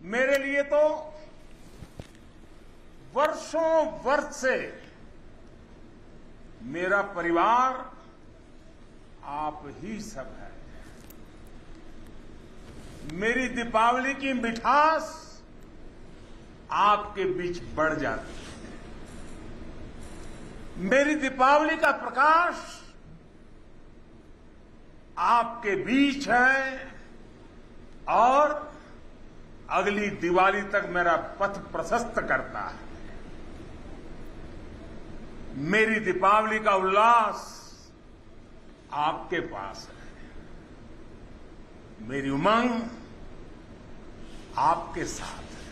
मेरे लिए तो वर्षों वर्ष से मेरा परिवार आप ही सब है। मेरी दीपावली की मिठास आपके बीच बढ़ जाती है। मेरी दीपावली का प्रकाश आपके बीच है और अगली दिवाली तक मेरा पथ प्रशस्त करता है। मेरी दीपावली का उल्लास आपके पास है। मेरी उमंग आपके साथ है।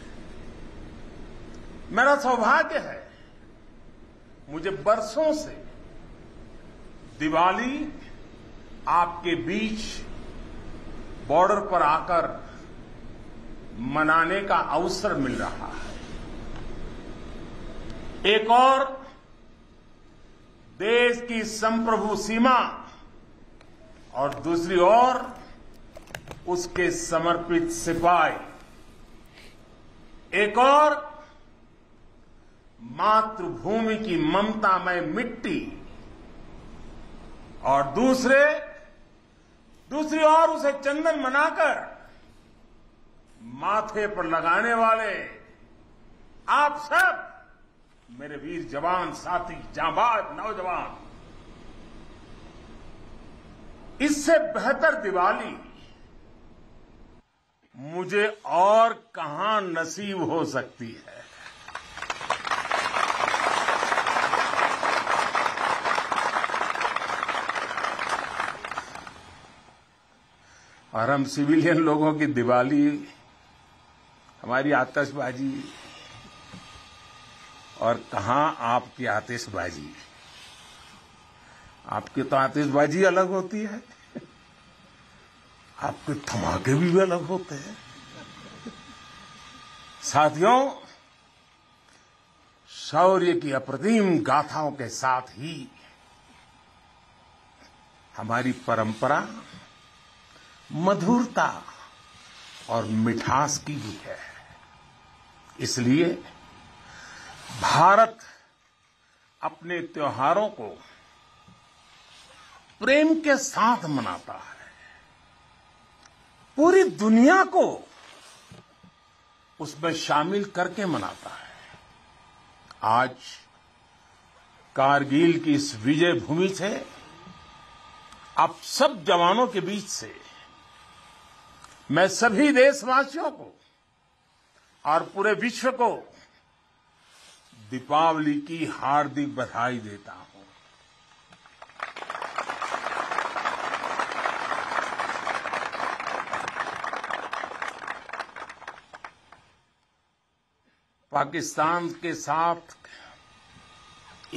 मेरा सौभाग्य है, मुझे बरसों से दिवाली आपके बीच बॉर्डर पर आकर मनाने का अवसर मिल रहा है। एक और देश की संप्रभु सीमा और दूसरी ओर उसके समर्पित सिपाही, एक और मातृभूमि की ममतामय मिट्टी और दूसरी ओर उसे चंदन मनाकर माथे पर लगाने वाले आप सब मेरे वीर जवान साथी, जांबाज नौजवान। इससे बेहतर दिवाली मुझे और कहां नसीब हो सकती है। और हम सिविलियन लोगों की दिवाली, हमारी आतिशबाजी और कहां आपकी आतिशबाजी। आपकी तो आतिशबाजी अलग होती है, आपके धमाके भी अलग होते हैं। साथियों, शौर्य की अप्रतिम गाथाओं के साथ ही हमारी परंपरा मधुरता और मिठास की भी है। इसलिए भारत अपने त्योहारों को प्रेम के साथ मनाता है। पूरी दुनिया को उसमें शामिल करके मनाता है। आज कारगिल की इस विजय भूमि से आप सब जवानों के बीच से मैं सभी देशवासियों को और पूरे विश्व को दीपावली की हार्दिक बधाई देता हूं। पाकिस्तान के साथ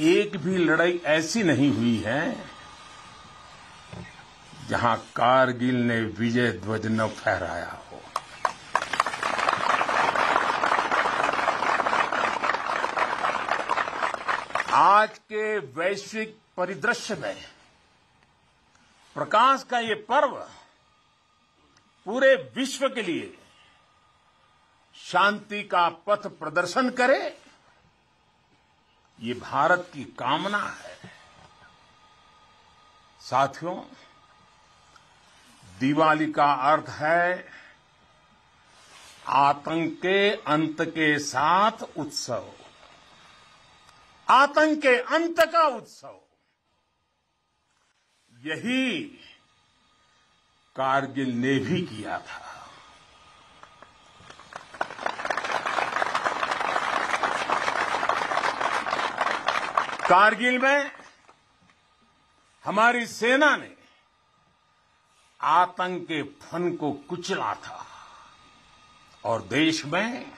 एक भी लड़ाई ऐसी नहीं हुई है जहां कारगिल ने विजय ध्वज न फहराया हो। आज के वैश्विक परिदृश्य में प्रकाश का ये पर्व पूरे विश्व के लिए शांति का पथ प्रदर्शन करे, ये भारत की कामना है। साथियों, दिवाली का अर्थ है आतंक के अंत के साथ उत्सव, आतंक के अंत का उत्सव। यही कारगिल ने भी किया था। कारगिल में हमारी सेना ने आतंक के फन को कुचला था और देश में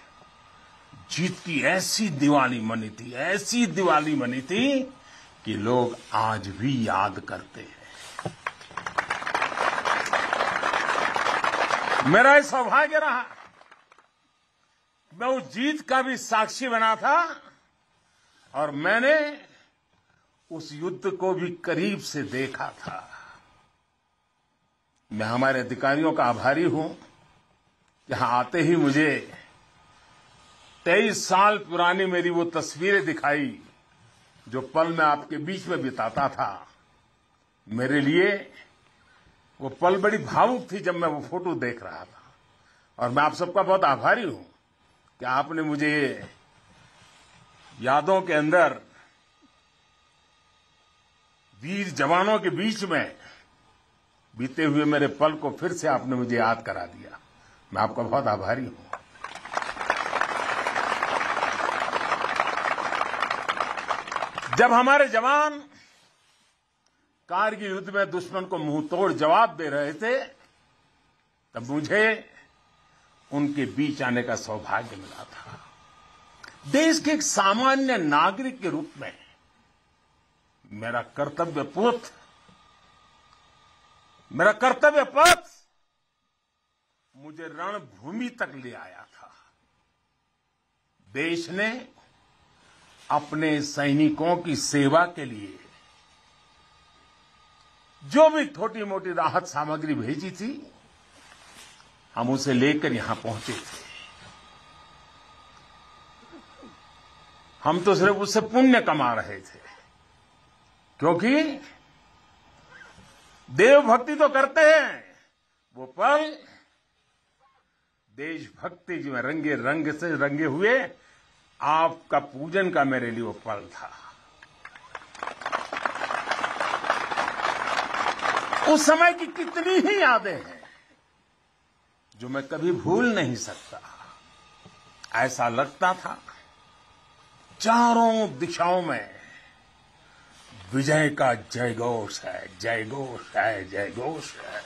जीत की ऐसी दिवाली मनी थी, ऐसी दिवाली मनी थी कि लोग आज भी याद करते हैं। मेरा ये सौभाग्य रहा, मैं उस जीत का भी साक्षी बना था और मैंने उस युद्ध को भी करीब से देखा था। मैं हमारे अधिकारियों का आभारी हूं, यहां आते ही मुझे 23 साल पुरानी मेरी वो तस्वीरें दिखाई जो पल मैं आपके बीच में बिताता था। मेरे लिए वो पल बड़ी भावुक थी जब मैं वो फोटो देख रहा था, और मैं आप सबका बहुत आभारी हूं कि आपने मुझे यादों के अंदर वीर जवानों के बीच में बीते हुए मेरे पल को फिर से आपने मुझे याद करा दिया। मैं आपका बहुत आभारी हूं। जब हमारे जवान कारगिल युद्ध में दुश्मन को मुंहतोड़ जवाब दे रहे थे, तब मुझे उनके बीच आने का सौभाग्य मिला था। देश के एक सामान्य नागरिक के रूप में मेरा कर्तव्य पथ मुझे रणभूमि तक ले आया था। देश ने अपने सैनिकों की सेवा के लिए जो भी छोटी मोटी राहत सामग्री भेजी थी, हम उसे लेकर यहां पहुंचे थे। हम तो सिर्फ उससे पुण्य कमा रहे थे, क्योंकि देवभक्ति तो करते हैं, वो पल देशभक्ति में रंगे हुए आपका पूजन का मेरे लिए वो पल था। उस समय की कितनी ही यादें हैं जो मैं कभी भूल नहीं सकता। ऐसा लगता था चारों दिशाओं में विजय का जयघोष है, जयघोष है, जयघोष है।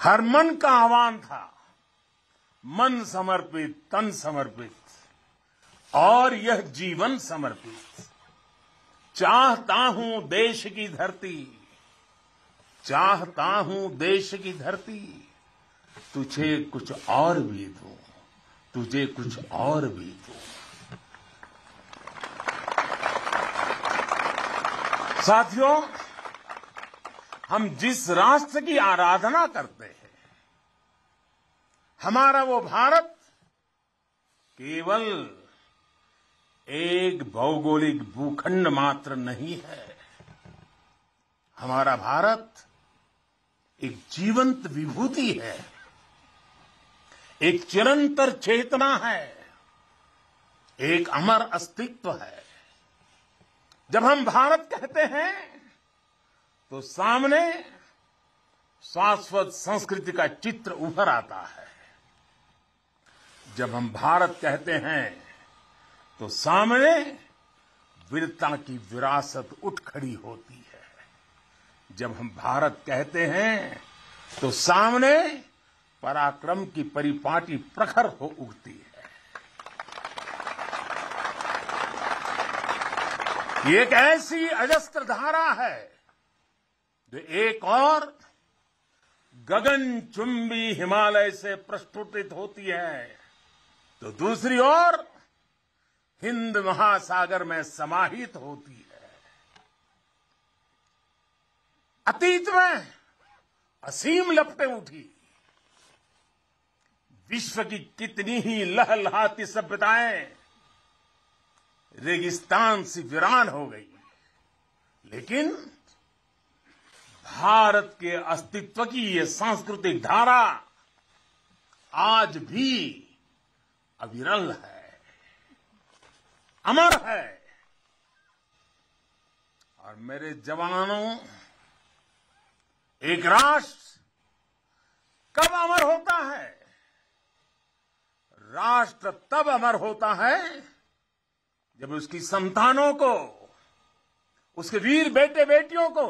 हर मन का आह्वान था, मन समर्पित, तन समर्पित और यह जीवन समर्पित। चाहता हूं देश की धरती, चाहता हूं देश की धरती, तुझे कुछ और भी दूं, तुझे कुछ और भी दूं। साथियों, हम जिस राष्ट्र की आराधना करते हैं, हमारा वो भारत केवल एक भौगोलिक भूखंड मात्र नहीं है। हमारा भारत एक जीवंत विभूति है, एक चिरंतर चेतना है, एक अमर अस्तित्व है। जब हम भारत कहते हैं तो सामने शाश्वत संस्कृति का चित्र उभर आता है। जब हम भारत कहते हैं तो सामने वीरता की विरासत उठ खड़ी होती है। जब हम भारत कहते हैं तो सामने पराक्रम की परिपाटी प्रखर हो उठती है। ये एक ऐसी अजस्त्र धारा है जो एक और गगनचुंबी हिमालय से प्रस्फुटित होती है, तो दूसरी ओर हिंद महासागर में समाहित होती है। अतीत में असीम लपटें उठी, विश्व की कितनी ही लहलहाती सभ्यताएं रेगिस्तान से वीरान हो गई, लेकिन भारत के अस्तित्व की ये सांस्कृतिक धारा आज भी अविरल है, अमर है। और मेरे जवानों, एक राष्ट्र कब अमर होता है? राष्ट्र तब अमर होता है जब उसकी संतानों को, उसके वीर बेटे बेटियों को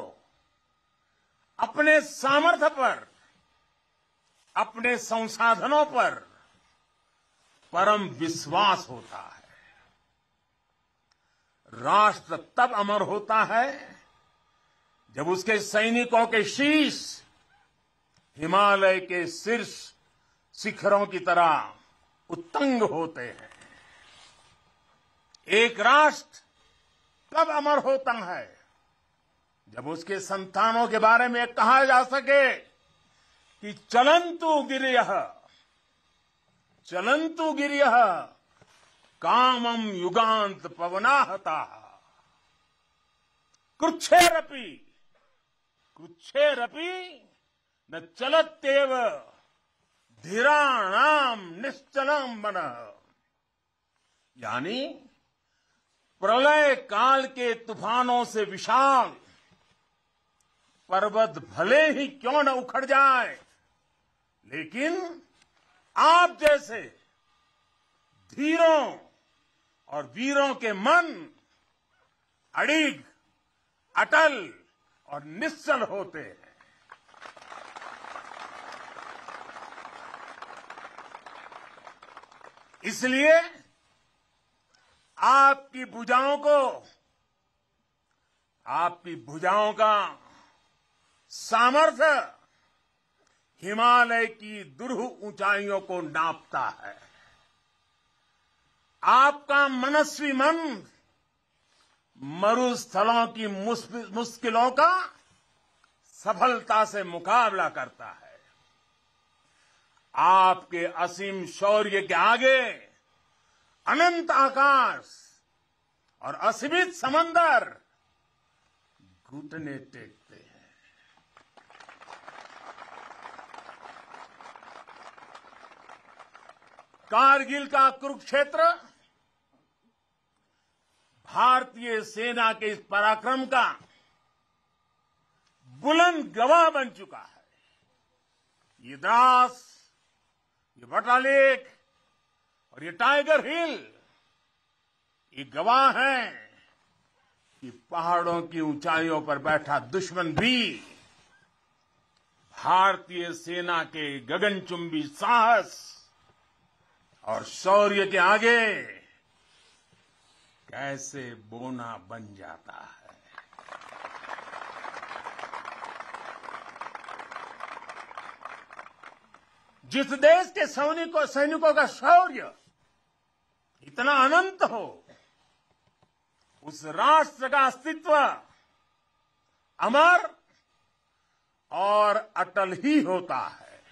अपने सामर्थ्य पर, अपने संसाधनों पर परम विश्वास होता है। राष्ट्र तब अमर होता है जब उसके सैनिकों के शीश हिमालय के शीर्ष शिखरों की तरह उत्तुंग होते हैं। एक राष्ट्र तब अमर होता है जब उसके संतानों के बारे में कहा जा सके कि चलन्तु गिरयः चलन्तु गिरियः कामं युगांत पवनाहताः कृच्छेरपि न चलत्येव धीराणाम निश्चलम मनः। यानी प्रलय काल के तूफानों से विशाल पर्वत भले ही क्यों न उखड़ जाए, लेकिन आप जैसे धीरों और वीरों के मन अड़िग, अटल और निश्चल होते हैं। इसलिए आपकी भुजाओं का सामर्थ्य हिमालय की दुरूह ऊंचाइयों को नापता है। आपका मनस्वी मन मरुस्थलों की मुश्किलों का सफलता से मुकाबला करता है। आपके असीम शौर्य के आगे अनंत आकाश और असीमित समंदर घुटने टेकते हैं। कारगिल का कुरुक्षेत्र भारतीय सेना के इस पराक्रम का बुलंद गवाह बन चुका है। ये द्रास, ये बटालेक और ये टाइगर हिल ये गवाह हैं कि पहाड़ों की ऊंचाइयों पर बैठा दुश्मन भी भारतीय सेना के गगनचुंबी साहस और शौर्य के आगे कैसे बोना बन जाता है। जिस देश के सैनिकों का शौर्य इतना अनंत हो, उस राष्ट्र का अस्तित्व अमर और अटल ही होता है।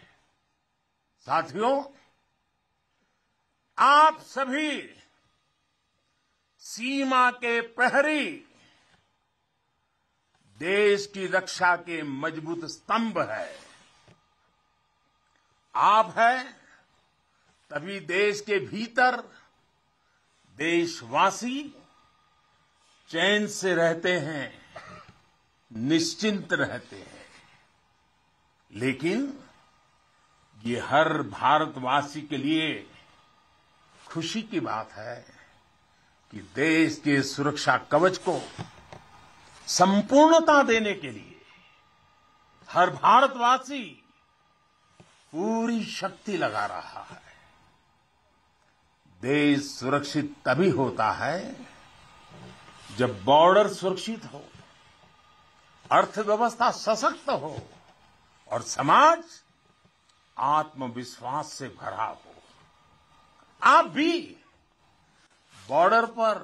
साथियों, आप सभी सीमा के प्रहरी, देश की रक्षा के मजबूत स्तंभ है। आप हैं, तभी देश के भीतर देशवासी चैन से रहते हैं, निश्चिंत रहते हैं। लेकिन ये हर भारतवासी के लिए खुशी की बात है कि देश के सुरक्षा कवच को संपूर्णता देने के लिए हर भारतवासी पूरी शक्ति लगा रहा है। देश सुरक्षित तभी होता है जब बॉर्डर सुरक्षित हो, अर्थव्यवस्था सशक्त हो और समाज आत्मविश्वास से भरा हो। आप भी बॉर्डर पर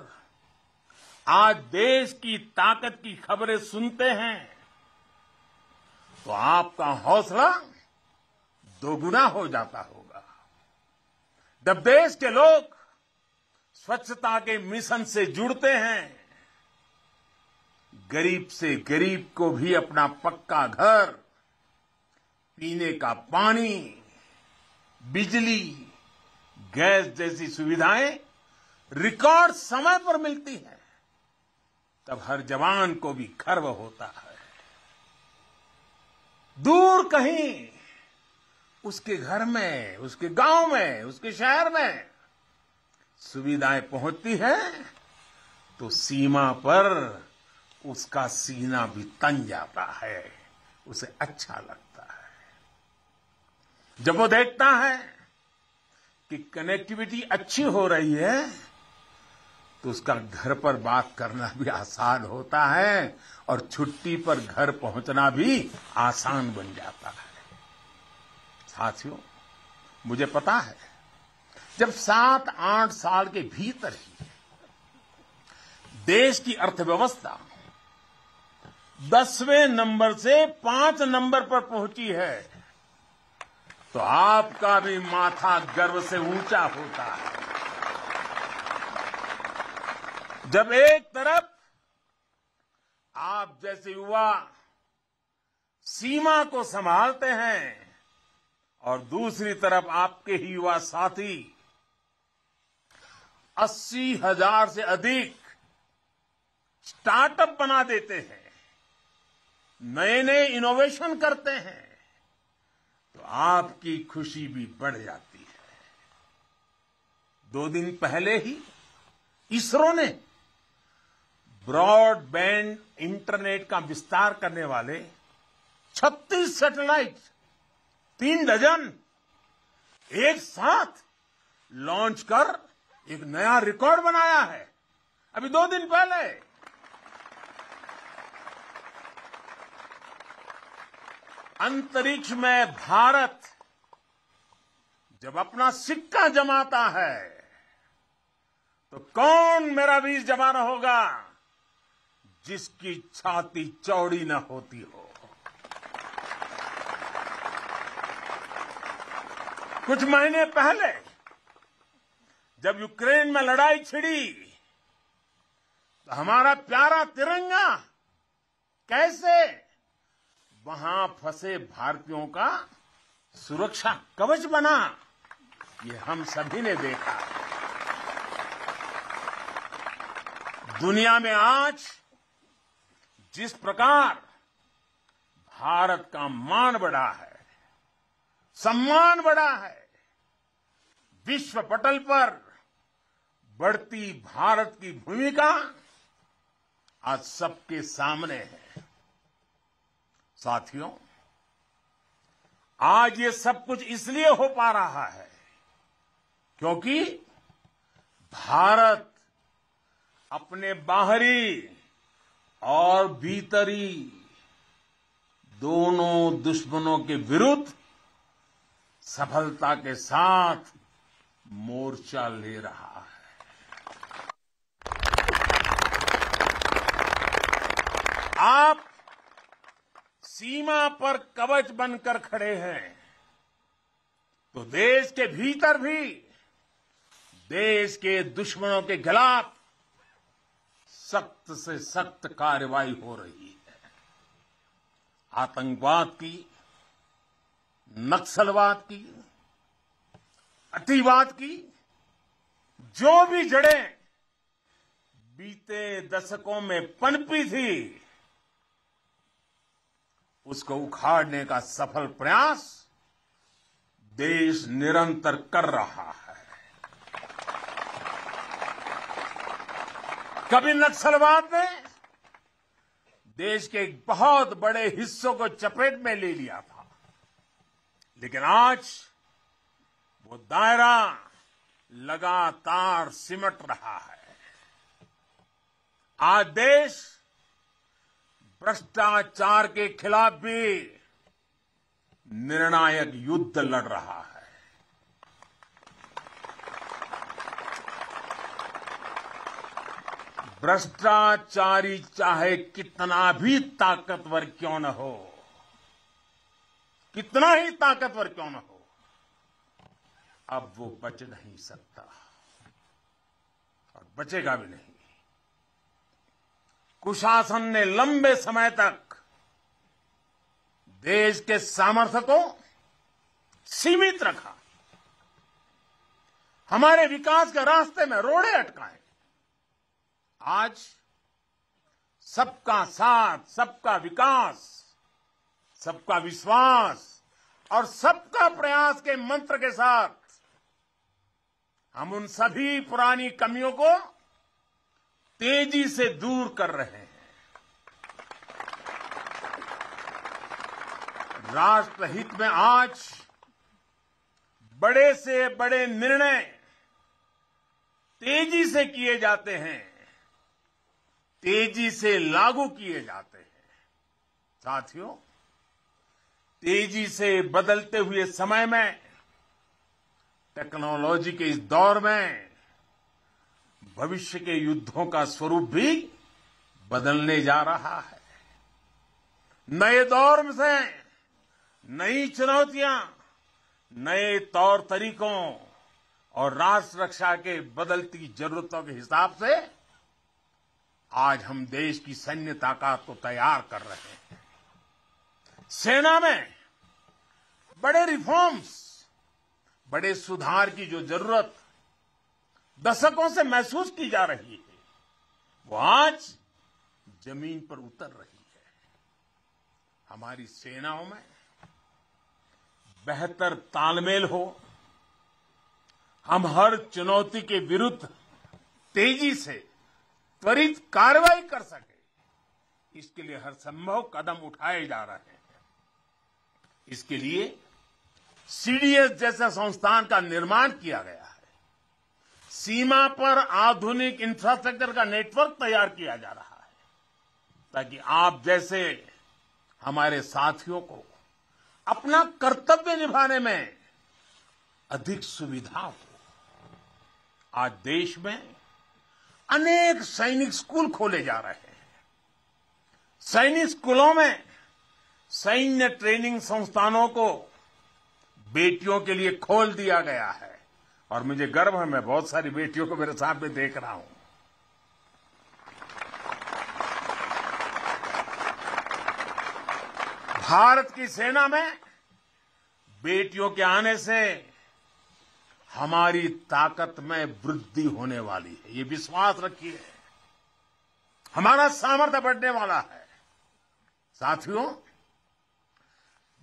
आज देश की ताकत की खबरें सुनते हैं तो आपका हौसला दोगुना हो जाता होगा। जब देश के लोग स्वच्छता के मिशन से जुड़ते हैं, गरीब से गरीब को भी अपना पक्का घर, पीने का पानी, बिजली, गैस जैसी सुविधाएं रिकॉर्ड समय पर मिलती हैं, तब हर जवान को भी गर्व होता है। दूर कहीं उसके घर में, उसके गांव में, उसके शहर में सुविधाएं पहुंचती है तो सीमा पर उसका सीना भी तन जाता है, उसे अच्छा लगता है। जब वो देखता है कि कनेक्टिविटी अच्छी हो रही है तो उसका घर पर बात करना भी आसान होता है और छुट्टी पर घर पहुंचना भी आसान बन जाता है। साथियों, मुझे पता है जब 7-8 साल के भीतर ही देश की अर्थव्यवस्था 10वें नंबर से 5 नंबर पर पहुंची है तो आपका भी माथा गर्व से ऊंचा होता है। जब एक तरफ आप जैसे युवा सीमा को संभालते हैं और दूसरी तरफ आपके ही युवा साथी 80,000 से अधिक स्टार्टअप बना देते हैं, नए नए इनोवेशन करते हैं, तो आपकी खुशी भी बढ़ जाती है। 2 दिन पहले ही इसरो ने ब्रॉडबैंड इंटरनेट का विस्तार करने वाले 36 सैटेलाइट 3 डजन एक साथ लॉन्च कर एक नया रिकॉर्ड बनाया है। अभी 2 दिन पहले अंतरिक्ष में भारत जब अपना सिक्का जमाता है तो कौन मेरा वीर जवान होगा जिसकी छाती चौड़ी न होती हो। कुछ महीने पहले जब यूक्रेन में लड़ाई छिड़ी तो हमारा प्यारा तिरंगा कैसे वहां फंसे भारतीयों का सुरक्षा कवच बना, ये हम सभी ने देखा। दुनिया में आज जिस प्रकार भारत का मान बढ़ा है, सम्मान बढ़ा है, विश्व पटल पर बढ़ती भारत की भूमिका आज सबके सामने है। साथियों, आज ये सब कुछ इसलिए हो पा रहा है क्योंकि भारत अपने बाहरी और भीतरी दोनों दुश्मनों के विरुद्ध सफलता के साथ मोर्चा ले रहा है। आप सीमा पर कवच बनकर खड़े हैं तो देश के भीतर भी देश के दुश्मनों के खिलाफ सख्त से सख्त कार्रवाई हो रही है। आतंकवाद की, नक्सलवाद की, अतिवाद की जो भी जड़ें बीते दशकों में पनपी थी, उसको उखाड़ने का सफल प्रयास देश निरंतर कर रहा है। कभी नक्सलवाद ने देश के एक बहुत बड़े हिस्सों को चपेट में ले लिया था, लेकिन आज वो दायरा लगातार सिमट रहा है। आज देश भ्रष्टाचार के खिलाफ भी निर्णायक युद्ध लड़ रहा है। भ्रष्टाचारी चाहे कितना भी ताकतवर क्यों न हो, कितना ही ताकतवर क्यों न हो, अब वो बच नहीं सकता और बचेगा भी नहीं। कुशासन ने लंबे समय तक देश के सामर्थ्य को सीमित रखा, हमारे विकास के रास्ते में रोड़े अटकाए। आज सबका साथ, सबका विकास, सबका विश्वास और सबका प्रयास के मंत्र के साथ हम उन सभी पुरानी कमियों को तेजी से दूर कर रहे हैं। राष्ट्रहित में आज बड़े से बड़े निर्णय तेजी से किए जाते हैं, तेजी से लागू किए जाते हैं। साथियों, तेजी से बदलते हुए समय में, टेक्नोलॉजी के इस दौर में भविष्य के युद्धों का स्वरूप भी बदलने जा रहा है। नए दौर से नई चुनौतियां, नए तौर तरीकों और राष्ट्र रक्षा के बदलती जरूरतों के हिसाब से आज हम देश की सैन्य ताकत को तैयार कर रहे हैं। सेना में बड़े रिफॉर्म्स, बड़े सुधार की जो जरूरत दशकों से महसूस की जा रही है, वो आज जमीन पर उतर रही है। हमारी सेनाओं में बेहतर तालमेल हो, हम हर चुनौती के विरुद्ध तेजी से त्वरित कार्रवाई कर सके, इसके लिए हर संभव कदम उठाए जा रहे हैं। इसके लिए सीडीएस जैसा संस्थान का निर्माण किया गया है। सीमा पर आधुनिक इंफ्रास्ट्रक्चर का नेटवर्क तैयार किया जा रहा है, ताकि आप जैसे हमारे साथियों को अपना कर्तव्य निभाने में अधिक सुविधा हो। आज देश में अनेक सैनिक स्कूल खोले जा रहे हैं। सैनिक स्कूलों में सैन्य ट्रेनिंग संस्थानों को बेटियों के लिए खोल दिया गया है और मुझे गर्व है, मैं बहुत सारी बेटियों को मेरे सामने देख रहा हूं। भारत की सेना में बेटियों के आने से हमारी ताकत में वृद्धि होने वाली है, ये विश्वास रखिए। हमारा सामर्थ्य बढ़ने वाला है। साथियों,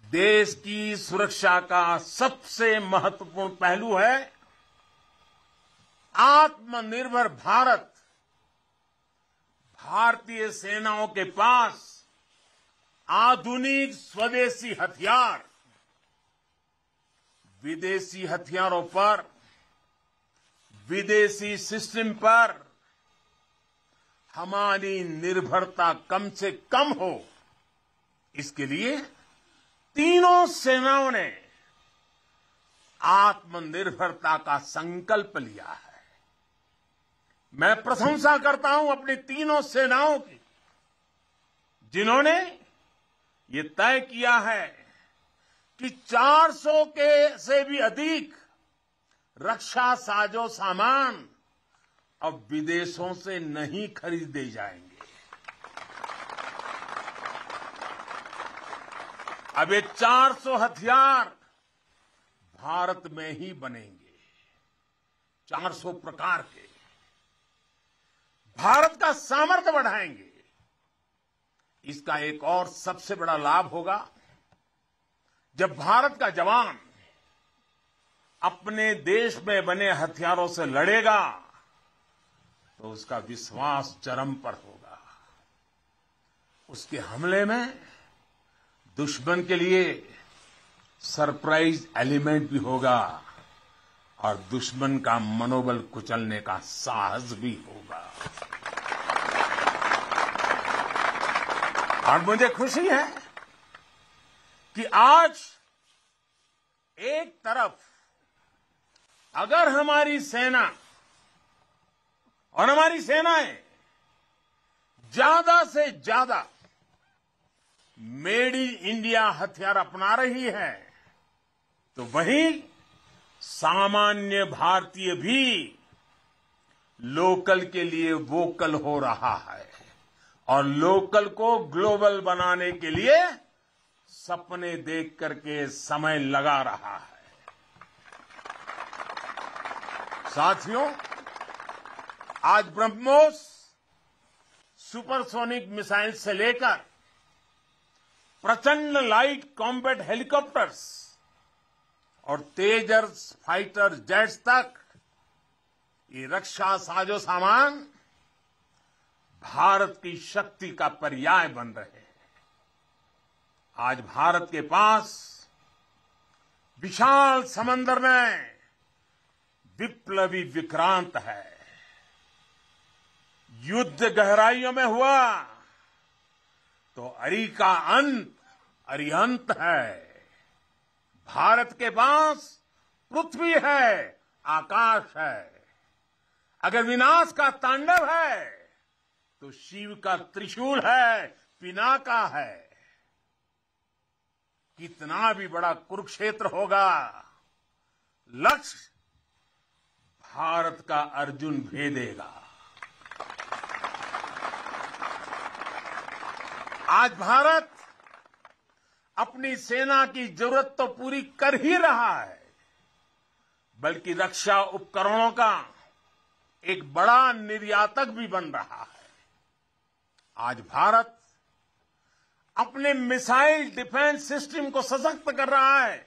देश की सुरक्षा का सबसे महत्वपूर्ण पहलू है आत्मनिर्भर भारत। भारतीय सेनाओं के पास आधुनिक स्वदेशी हथियार, विदेशी हथियारों पर, विदेशी सिस्टम पर हमारी निर्भरता कम से कम हो, इसके लिए तीनों सेनाओं ने आत्मनिर्भरता का संकल्प लिया है। मैं प्रशंसा करता हूं अपनी तीनों सेनाओं की, जिन्होंने ये तय किया है कि 400 के से भी अधिक रक्षा साजो सामान अब विदेशों से नहीं खरीदे जाएंगे। अब ये 400 हथियार भारत में ही बनेंगे, 400 प्रकार के। भारत का सामर्थ्य बढ़ाएंगे। इसका एक और सबसे बड़ा लाभ होगा, जब भारत का जवान अपने देश में बने हथियारों से लड़ेगा तो उसका विश्वास चरम पर होगा। उसके हमले में दुश्मन के लिए सरप्राइज एलिमेंट भी होगा और दुश्मन का मनोबल कुचलने का साहस भी होगा। और मुझे खुशी है कि आज एक तरफ अगर हमारी सेना और हमारी सेनाएं ज्यादा से ज्यादा मेड इन इंडिया हथियार अपना रही है, तो वहीं सामान्य भारतीय भी लोकल के लिए वोकल हो रहा है और लोकल को ग्लोबल बनाने के लिए सपने देख करके समय लगा रहा है। साथियों, आज ब्रह्मोस सुपरसोनिक मिसाइल से लेकर प्रचंड लाइट कॉम्बैट हेलीकॉप्टर्स और तेजस फाइटर जेट्स तक ये रक्षा साजो सामान भारत की शक्ति का पर्याय बन रहे हैं। आज भारत के पास विशाल समंदर में विप्लवी विक्रांत है। युद्ध गहराइयों में हुआ तो अरी का अंत अरिहंत है। भारत के पास पृथ्वी है, आकाश है। अगर विनाश का तांडव है तो शिव का त्रिशूल है, पिनाका है। कितना भी बड़ा कुरुक्षेत्र होगा, लक्ष्य भारत का अर्जुन भेदेगा। आज भारत अपनी सेना की जरूरत तो पूरी कर ही रहा है, बल्कि रक्षा उपकरणों का एक बड़ा निर्यातक भी बन रहा है। आज भारत अपने मिसाइल डिफेंस सिस्टम को सशक्त कर रहा है,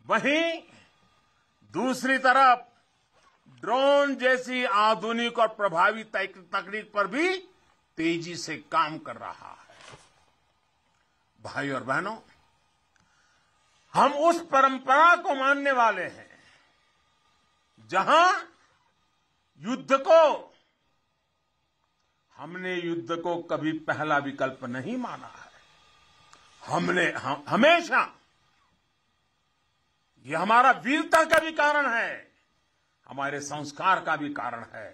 वहीं दूसरी तरफ ड्रोन जैसी आधुनिक और प्रभावी तकनीक पर भी तेजी से काम कर रहा है। भाई और बहनों, हम उस परंपरा को मानने वाले हैं जहां हमने युद्ध को कभी पहला विकल्प नहीं माना है। हमने हमेशा, यह हमारा वीरता का भी कारण है, हमारे संस्कार का भी कारण है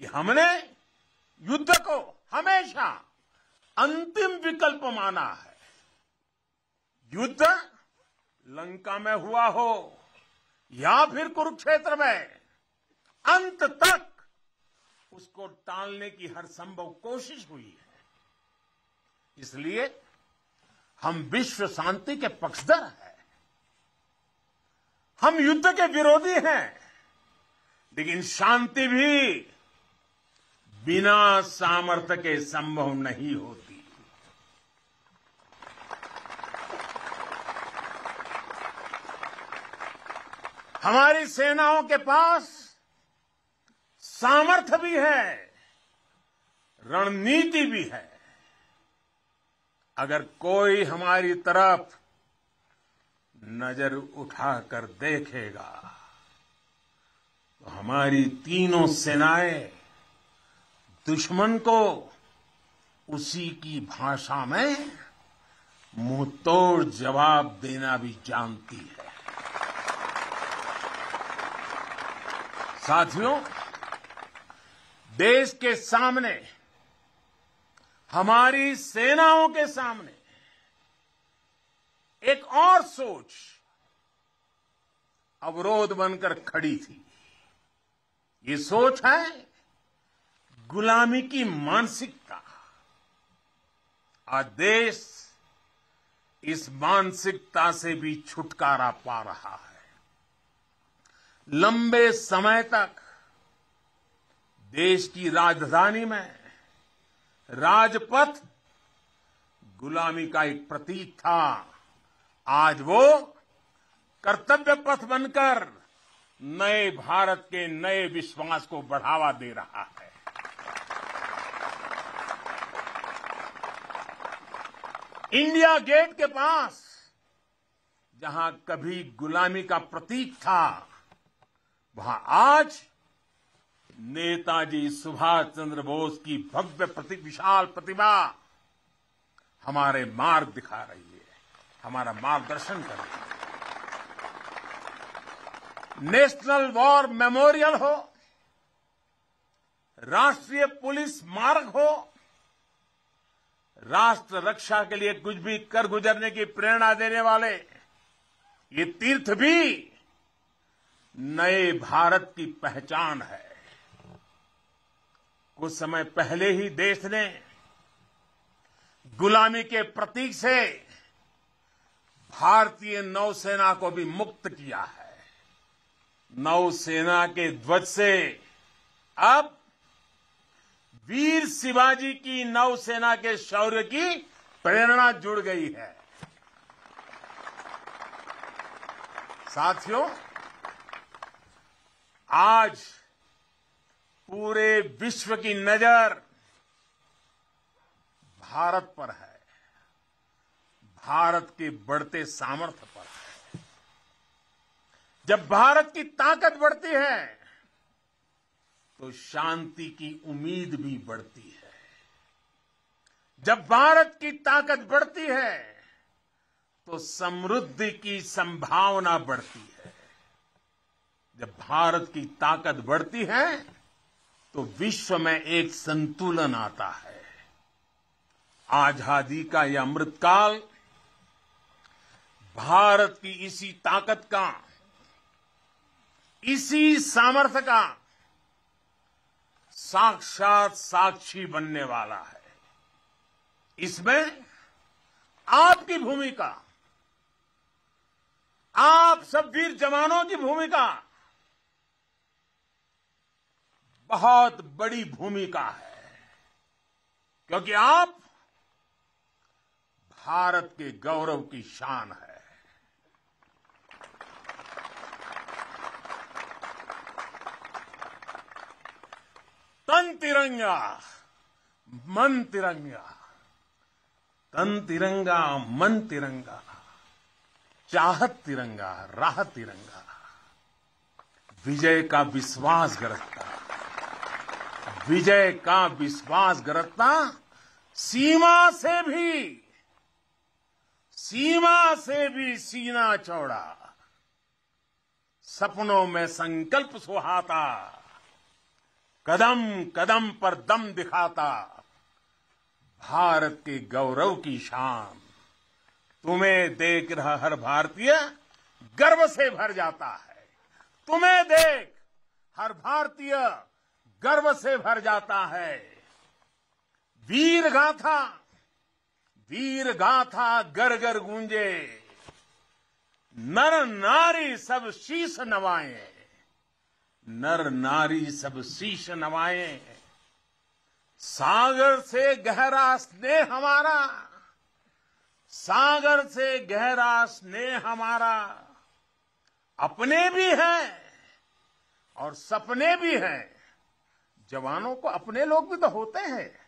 कि हमने युद्ध को हमेशा अंतिम विकल्प माना है। युद्ध लंका में हुआ हो या फिर कुरुक्षेत्र में, अंत तक उसको टालने की हर संभव कोशिश हुई है। इसलिए हम विश्व शांति के पक्षधर हैं। हम युद्ध के विरोधी हैं, लेकिन शांति भी बिना सामर्थ्य के संभव नहीं होती। हमारी सेनाओं के पास सामर्थ्य भी है, रणनीति भी है। अगर कोई हमारी तरफ नजर उठाकर देखेगा तो हमारी तीनों सेनाएं दुश्मन को उसी की भाषा में मुंहतोड़ जवाब देना भी जानती है। साथियों, देश के सामने, हमारी सेनाओं के सामने एक और सोच अवरोध बनकर खड़ी थी। ये सोच है गुलामी की मानसिकता। आज देश इस मानसिकता से भी छुटकारा पा रहा है। लंबे समय तक देश की राजधानी में राजपथ गुलामी का एक प्रतीक था। आज वो कर्तव्य पथ बनकर नए भारत के नए विश्वास को बढ़ावा दे रहा है। इंडिया गेट के पास जहां कभी गुलामी का प्रतीक था, वहां आज नेताजी सुभाष चंद्र बोस की भव्य विशाल प्रतिमा हमारे मार्ग दिखा रही है, हमारा मार्गदर्शन कर रही है। नेशनल वॉर मेमोरियल हो, राष्ट्रीय पुलिस स्मारक हो, राष्ट्र रक्षा के लिए कुछ भी कर गुजरने की प्रेरणा देने वाले ये तीर्थ भी नए भारत की पहचान है। कुछ समय पहले ही देश ने गुलामी के प्रतीक से भारतीय नौसेना को भी मुक्त किया है। नौसेना के ध्वज से अब वीर शिवाजी की नौसेना के शौर्य की प्रेरणा जुड़ गई है। साथियों, आज पूरे विश्व की नजर भारत पर है, भारत के बढ़ते सामर्थ्य पर है। जब भारत की ताकत बढ़ती है तो शांति की उम्मीद भी बढ़ती है। जब भारत की ताकत बढ़ती है तो समृद्धि की संभावना बढ़ती है। जब भारत की ताकत बढ़ती है तो विश्व में एक संतुलन आता है। आजादी का यह अमृतकाल भारत की इसी ताकत का इसी सामर्थ्य का साक्षात साक्षी बनने वाला है। इसमें आपकी भूमिका, आप सब वीर जवानों की भूमिका बहुत बड़ी भूमिका है, क्योंकि आप भारत के गौरव की शान है। तन तिरंगा मन तिरंगा, तन तिरंगा मन तिरंगा, चाहत तिरंगा राह तिरंगा, विजय का विश्वास गरजता, विजय का विश्वास गरजता, सीमा से भी सीना चौड़ा, सपनों में संकल्प सुहाता, कदम कदम पर दम दिखाता, भारत के गौरव की शान। तुम्हें देख रहा हर भारतीय गर्व से भर जाता है। तुम्हें देख हर भारतीय गर्व से भर जाता है। वीर गाथा गर गर गूंजे, नर नारी सब शीश नवाएं, नर नारी सब शीश नवाएं। सागर से गहरा स्नेह हमारा, सागर से गहरा स्नेह हमारा, अपने भी हैं और सपने भी हैं। जवानों को अपने लोग भी तो होते हैं,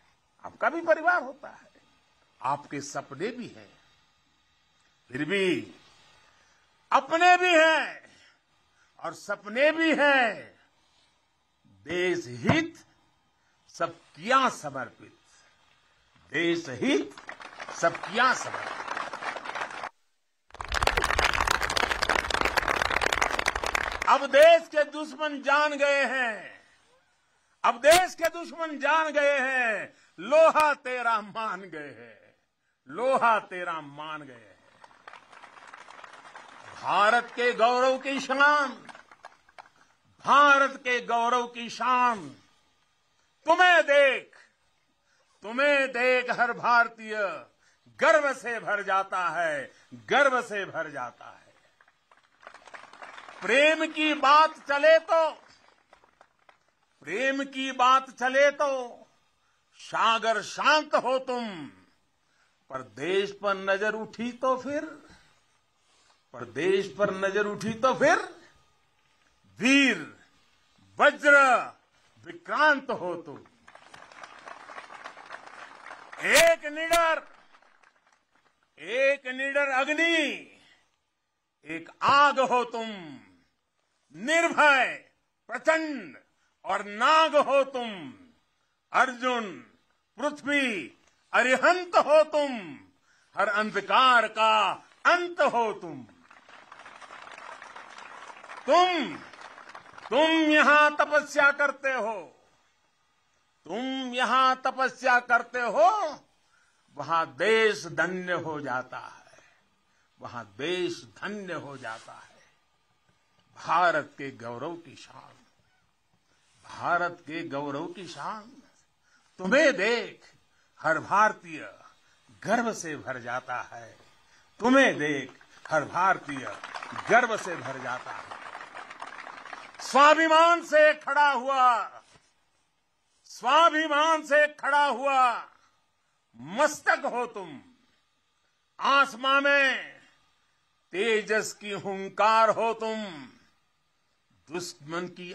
आपका भी परिवार होता है, आपके सपने भी हैं, फिर भी अपने भी हैं और सपने भी हैं। देश हित सब किया समर्पित, देश हित सब किया समर्पित। अब देश के दुश्मन जान गए हैं, अब देश के दुश्मन जान गए हैं, लोहा तेरा मान गए हैं, लोहा तेरा मान गए हैं। भारत के गौरव की शान, भारत के गौरव की शान। तुम्हें देख हर भारतीय गर्व से भर जाता है, गर्व से भर जाता है। प्रेम की बात चले तो सागर शांत हो तुम, पर देश पर नजर उठी तो फिर वीर वज्र विक्रांत हो तुम। एक निडर अग्नि, एक आग हो तुम, निर्भय प्रचंड और नाग हो तुम। अर्जुन पृथ्वी अरिहंत हो तुम, हर अंधकार का अंत हो तुम। तुम यहां तपस्या करते हो, वहां देश धन्य हो जाता है, वहां देश धन्य हो जाता है। भारत के गौरव की शान, भारत के गौरव की शान। तुम्हें देख हर भारतीय गर्व से भर जाता है, तुम्हें देख हर भारतीय गर्व से भर जाता है। स्वाभिमान से खड़ा हुआ मस्तक हो तुम। आसमां में तेजस की हुंकार हो तुम। दुश्मन की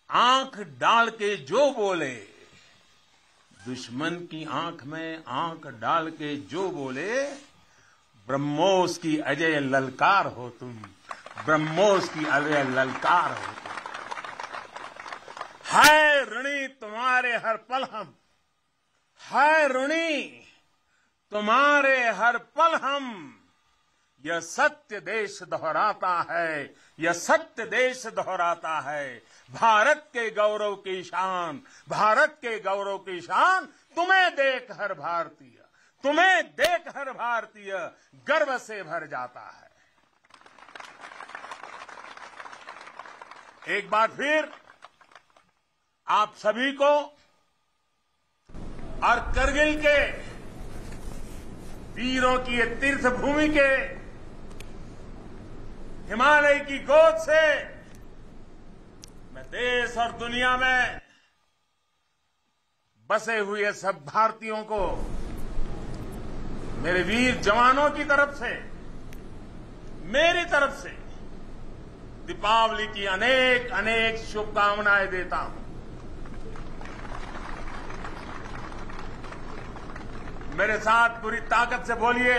आंख डाल के जो बोले, दुश्मन की आंख में आंख डाल के जो बोले, ब्रह्मोस की अजय ललकार हो तुम, ब्रह्मोस की अजय ललकार हो तुम। है ऋणी तुम्हारे हर पल हम, है ऋणी तुम्हारे हर पल हम। यह सत्य देश दोहराता है, यह सत्य देश दोहराता है। भारत के गौरव की शान, भारत के गौरव की शान। तुम्हें देख हर भारतीय, तुम्हें देख हर भारतीय गर्व से भर जाता है। एक बार फिर आप सभी को और करगिल के वीरों की ये तीर्थ भूमि के हिमालय की गोद से मैं देश और दुनिया में बसे हुए सब भारतीयों को मेरे वीर जवानों की तरफ से, मेरी तरफ से दीपावली की अनेक अनेक शुभकामनाएं देता हूं। मेरे साथ पूरी ताकत से बोलिए,